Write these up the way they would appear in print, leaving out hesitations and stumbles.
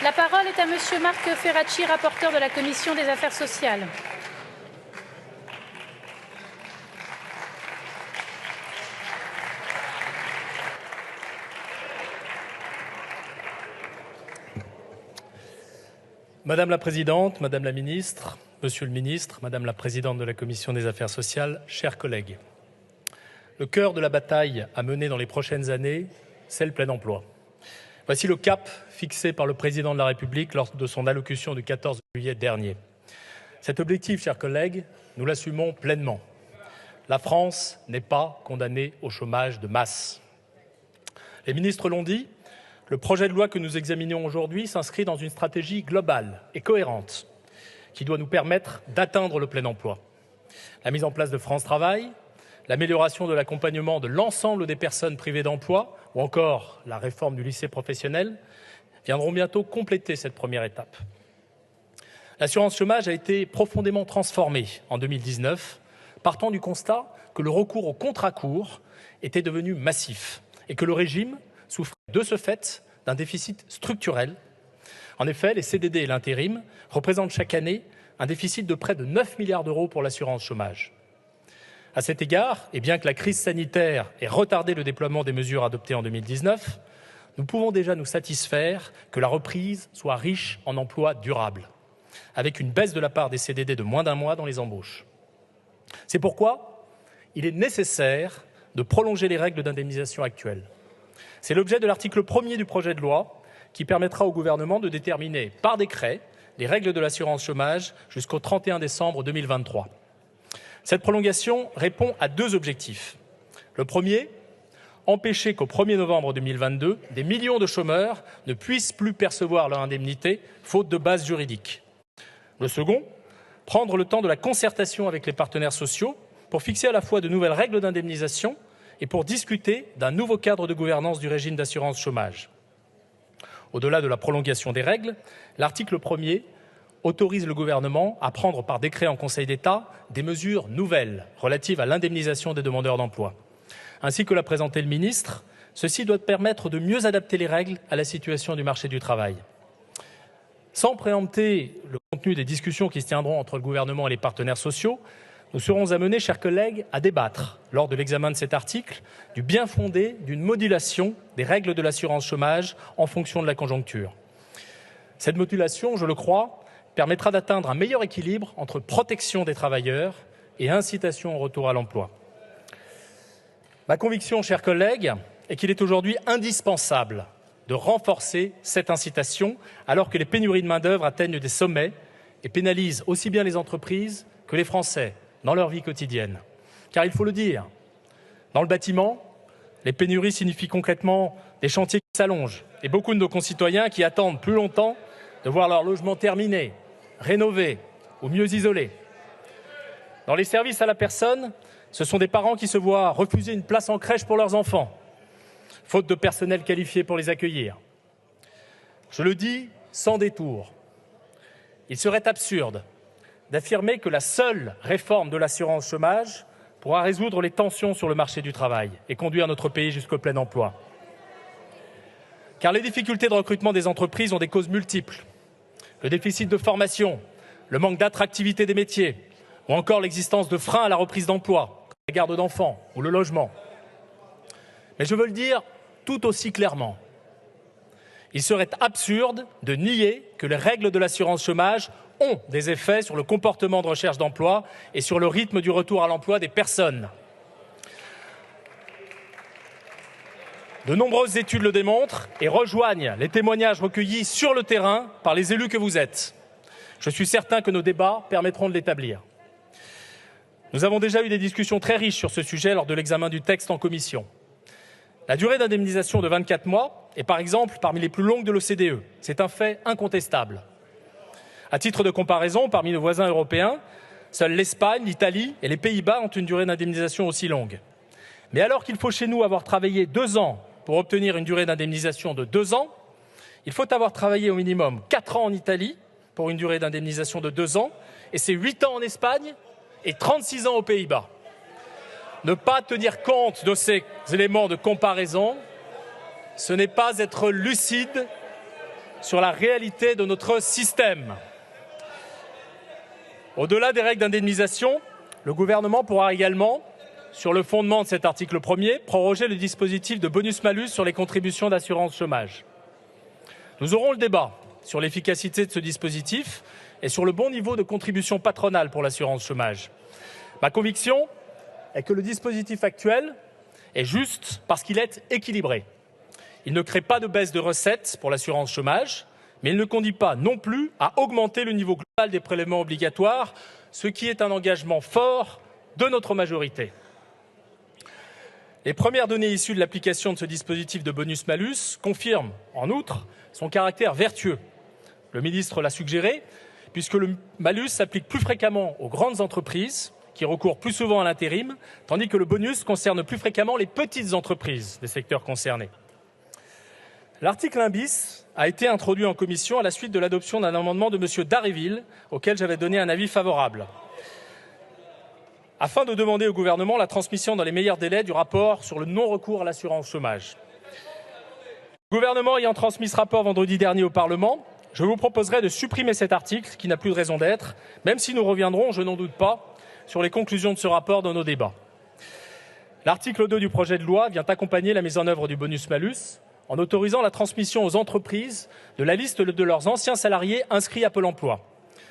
La parole est à Monsieur Marc Ferracci, rapporteur de la Commission des Affaires sociales. Madame la Présidente, Madame la Ministre, Monsieur le Ministre, Madame la Présidente de la Commission des Affaires sociales, chers collègues, le cœur de la bataille à mener dans les prochaines années, c'est le plein emploi. Voici le cap fixé par le Président de la République lors de son allocution du 14 juillet dernier. Cet objectif, chers collègues, nous l'assumons pleinement. La France n'est pas condamnée au chômage de masse. Les ministres l'ont dit, le projet de loi que nous examinons aujourd'hui s'inscrit dans une stratégie globale et cohérente qui doit nous permettre d'atteindre le plein emploi. La mise en place de France Travail, l'amélioration de l'accompagnement de l'ensemble des personnes privées d'emploi ou encore la réforme du lycée professionnel viendront bientôt compléter cette première étape. L'assurance chômage a été profondément transformée en 2019, partant du constat que le recours au contrat court était devenu massif et que le régime souffrait de ce fait d'un déficit structurel. En effet, les CDD et l'intérim représentent chaque année un déficit de près de 9 milliards d'euros pour l'assurance chômage. À cet égard, et bien que la crise sanitaire ait retardé le déploiement des mesures adoptées en 2019, nous pouvons déjà nous satisfaire que la reprise soit riche en emplois durables, avec une baisse de la part des CDD de moins d'un mois dans les embauches. C'est pourquoi il est nécessaire de prolonger les règles d'indemnisation actuelles. C'est l'objet de l'article 1er du projet de loi qui permettra au gouvernement de déterminer par décret les règles de l'assurance chômage jusqu'au 31 décembre 2023. Cette prolongation répond à deux objectifs. Le premier, empêcher qu'au 1er novembre 2022, des millions de chômeurs ne puissent plus percevoir leur indemnité, faute de base juridique. Le second, prendre le temps de la concertation avec les partenaires sociaux pour fixer à la fois de nouvelles règles d'indemnisation et pour discuter d'un nouveau cadre de gouvernance du régime d'assurance chômage. Au-delà de la prolongation des règles, l'article 1er autorise le gouvernement à prendre par décret en Conseil d'État des mesures nouvelles relatives à l'indemnisation des demandeurs d'emploi. Ainsi que l'a présenté le ministre, ceci doit permettre de mieux adapter les règles à la situation du marché du travail. Sans préempter le contenu des discussions qui se tiendront entre le gouvernement et les partenaires sociaux, nous serons amenés, chers collègues, à débattre, lors de l'examen de cet article, du bien fondé d'une modulation des règles de l'assurance chômage en fonction de la conjoncture. Cette modulation, je le crois, permettra d'atteindre un meilleur équilibre entre protection des travailleurs et incitation au retour à l'emploi. Ma conviction, chers collègues, est qu'il est aujourd'hui indispensable de renforcer cette incitation alors que les pénuries de main-d'œuvre atteignent des sommets et pénalisent aussi bien les entreprises que les Français dans leur vie quotidienne. Car il faut le dire, dans le bâtiment, les pénuries signifient concrètement des chantiers qui s'allongent et beaucoup de nos concitoyens qui attendent plus longtemps de voir leur logement terminé, rénové ou mieux isolé. Dans les services à la personne, ce sont des parents qui se voient refuser une place en crèche pour leurs enfants, faute de personnel qualifié pour les accueillir. Je le dis sans détour, il serait absurde d'affirmer que la seule réforme de l'assurance chômage pourra résoudre les tensions sur le marché du travail et conduire notre pays jusqu'au plein emploi. Car les difficultés de recrutement des entreprises ont des causes multiples. Le déficit de formation, le manque d'attractivité des métiers, ou encore l'existence de freins à la reprise d'emploi, comme la garde d'enfants ou le logement. Mais je veux le dire tout aussi clairement. Il serait absurde de nier que les règles de l'assurance chômage ont des effets sur le comportement de recherche d'emploi et sur le rythme du retour à l'emploi des personnes. De nombreuses études le démontrent et rejoignent les témoignages recueillis sur le terrain par les élus que vous êtes. Je suis certain que nos débats permettront de l'établir. Nous avons déjà eu des discussions très riches sur ce sujet lors de l'examen du texte en commission. La durée d'indemnisation de 24 mois est par exemple parmi les plus longues de l'OCDE. C'est un fait incontestable. À titre de comparaison, parmi nos voisins européens, seuls l'Espagne, l'Italie et les Pays-Bas ont une durée d'indemnisation aussi longue. Mais alors qu'il faut chez nous avoir travaillé 2 ans pour obtenir une durée d'indemnisation de 2 ans, il faut avoir travaillé au minimum 4 ans en Italie pour une durée d'indemnisation de 2 ans, et c'est 8 ans en Espagne et 36 ans aux Pays-Bas. Ne pas tenir compte de ces éléments de comparaison, ce n'est pas être lucide, sur la réalité de notre système. Au-delà des règles d'indemnisation, le gouvernement pourra également, sur le fondement de cet article 1er, proroger le dispositif de bonus-malus sur les contributions d'assurance chômage. Nous aurons le débat sur l'efficacité de ce dispositif et sur le bon niveau de contribution patronale pour l'assurance chômage. Ma conviction est que le dispositif actuel est juste parce qu'il est équilibré. Il ne crée pas de baisse de recettes pour l'assurance chômage, mais il ne conduit pas non plus à augmenter le niveau global des prélèvements obligatoires, ce qui est un engagement fort de notre majorité. Les premières données issues de l'application de ce dispositif de bonus-malus confirment, en outre, son caractère vertueux. Le ministre l'a suggéré, puisque le malus s'applique plus fréquemment aux grandes entreprises, qui recourent plus souvent à l'intérim, tandis que le bonus concerne plus fréquemment les petites entreprises des secteurs concernés. L'article 1 bis a été introduit en commission à la suite de l'adoption d'un amendement de M. Dharréville, auquel j'avais donné un avis favorable, afin de demander au gouvernement la transmission dans les meilleurs délais du rapport sur le non-recours à l'assurance chômage. Le gouvernement ayant transmis ce rapport vendredi dernier au Parlement, je vous proposerai de supprimer cet article qui n'a plus de raison d'être, même si nous reviendrons, je n'en doute pas, sur les conclusions de ce rapport dans nos débats. L'article 2 du projet de loi vient accompagner la mise en œuvre du bonus-malus en autorisant la transmission aux entreprises de la liste de leurs anciens salariés inscrits à Pôle emploi.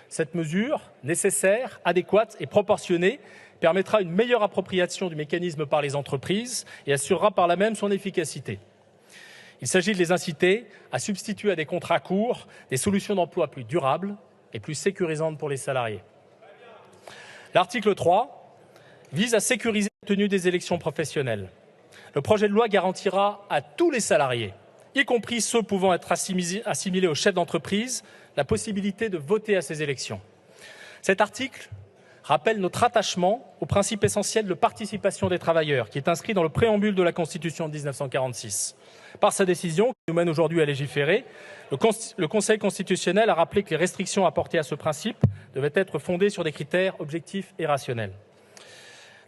Cette mesure, nécessaire, adéquate et proportionnée, permettra une meilleure appropriation du mécanisme par les entreprises et assurera par là même son efficacité. Il s'agit de les inciter à substituer à des contrats courts des solutions d'emploi plus durables et plus sécurisantes pour les salariés. L'article 3 vise à sécuriser la tenue des élections professionnelles. Le projet de loi garantira à tous les salariés, y compris ceux pouvant être assimilés aux chefs d'entreprise, la possibilité de voter à ces élections. Cet article rappelle notre attachement au principe essentiel de participation des travailleurs, qui est inscrit dans le préambule de la Constitution de 1946. Par sa décision, qui nous mène aujourd'hui à légiférer, le Conseil constitutionnel a rappelé que les restrictions apportées à ce principe devaient être fondées sur des critères objectifs et rationnels.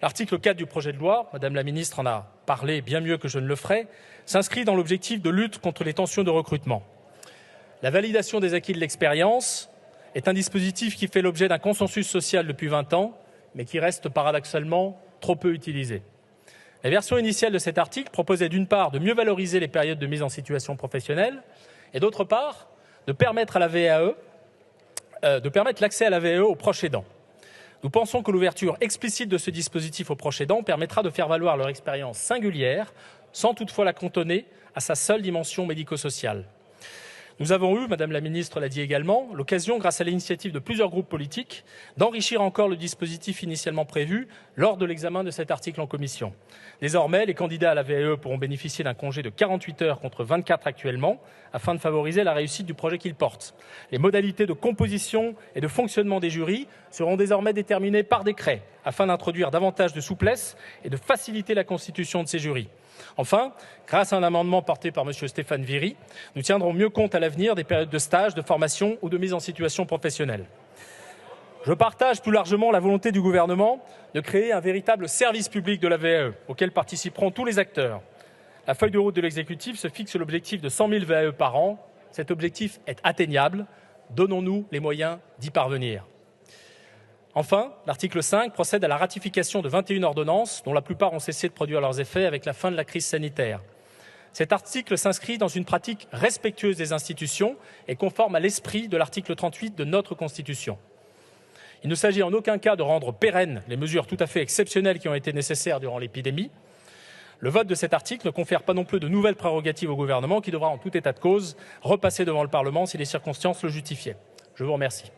L'article 4 du projet de loi, Madame la Ministre en a parlé bien mieux que je ne le ferai, s'inscrit dans l'objectif de lutte contre les tensions de recrutement. La validation des acquis de l'expérience est un dispositif qui fait l'objet d'un consensus social depuis 20 ans, mais qui reste paradoxalement trop peu utilisé. La version initiale de cet article proposait d'une part de mieux valoriser les périodes de mise en situation professionnelle et d'autre part de permettre l'accès à la VAE aux proches aidants. Nous pensons que l'ouverture explicite de ce dispositif aux proches aidants permettra de faire valoir leur expérience singulière sans toutefois la cantonner à sa seule dimension médico-sociale. Nous avons eu, Madame la Ministre l'a dit également, l'occasion, grâce à l'initiative de plusieurs groupes politiques, d'enrichir encore le dispositif initialement prévu lors de l'examen de cet article en commission. Désormais, les candidats à la VAE pourront bénéficier d'un congé de 48 heures contre 24 actuellement, afin de favoriser la réussite du projet qu'ils portent. Les modalités de composition et de fonctionnement des jurys seront désormais déterminées par décret, afin d'introduire davantage de souplesse et de faciliter la constitution de ces jurys. Enfin, grâce à un amendement porté par M. Stéphane Viry, nous tiendrons mieux compte à l'avenir des périodes de stage, de formation ou de mise en situation professionnelle. Je partage plus largement la volonté du gouvernement de créer un véritable service public de la VAE, auquel participeront tous les acteurs. La feuille de route de l'exécutif se fixe l'objectif de 100 000 VAE par an. Cet objectif est atteignable. Donnons-nous les moyens d'y parvenir. Enfin, l'article 5 procède à la ratification de 21 ordonnances, dont la plupart ont cessé de produire leurs effets avec la fin de la crise sanitaire. Cet article s'inscrit dans une pratique respectueuse des institutions et conforme à l'esprit de l'article 38 de notre Constitution. Il ne s'agit en aucun cas de rendre pérennes les mesures tout à fait exceptionnelles qui ont été nécessaires durant l'épidémie. Le vote de cet article ne confère pas non plus de nouvelles prérogatives au gouvernement qui devra, en tout état de cause, repasser devant le Parlement si les circonstances le justifiaient. Je vous remercie.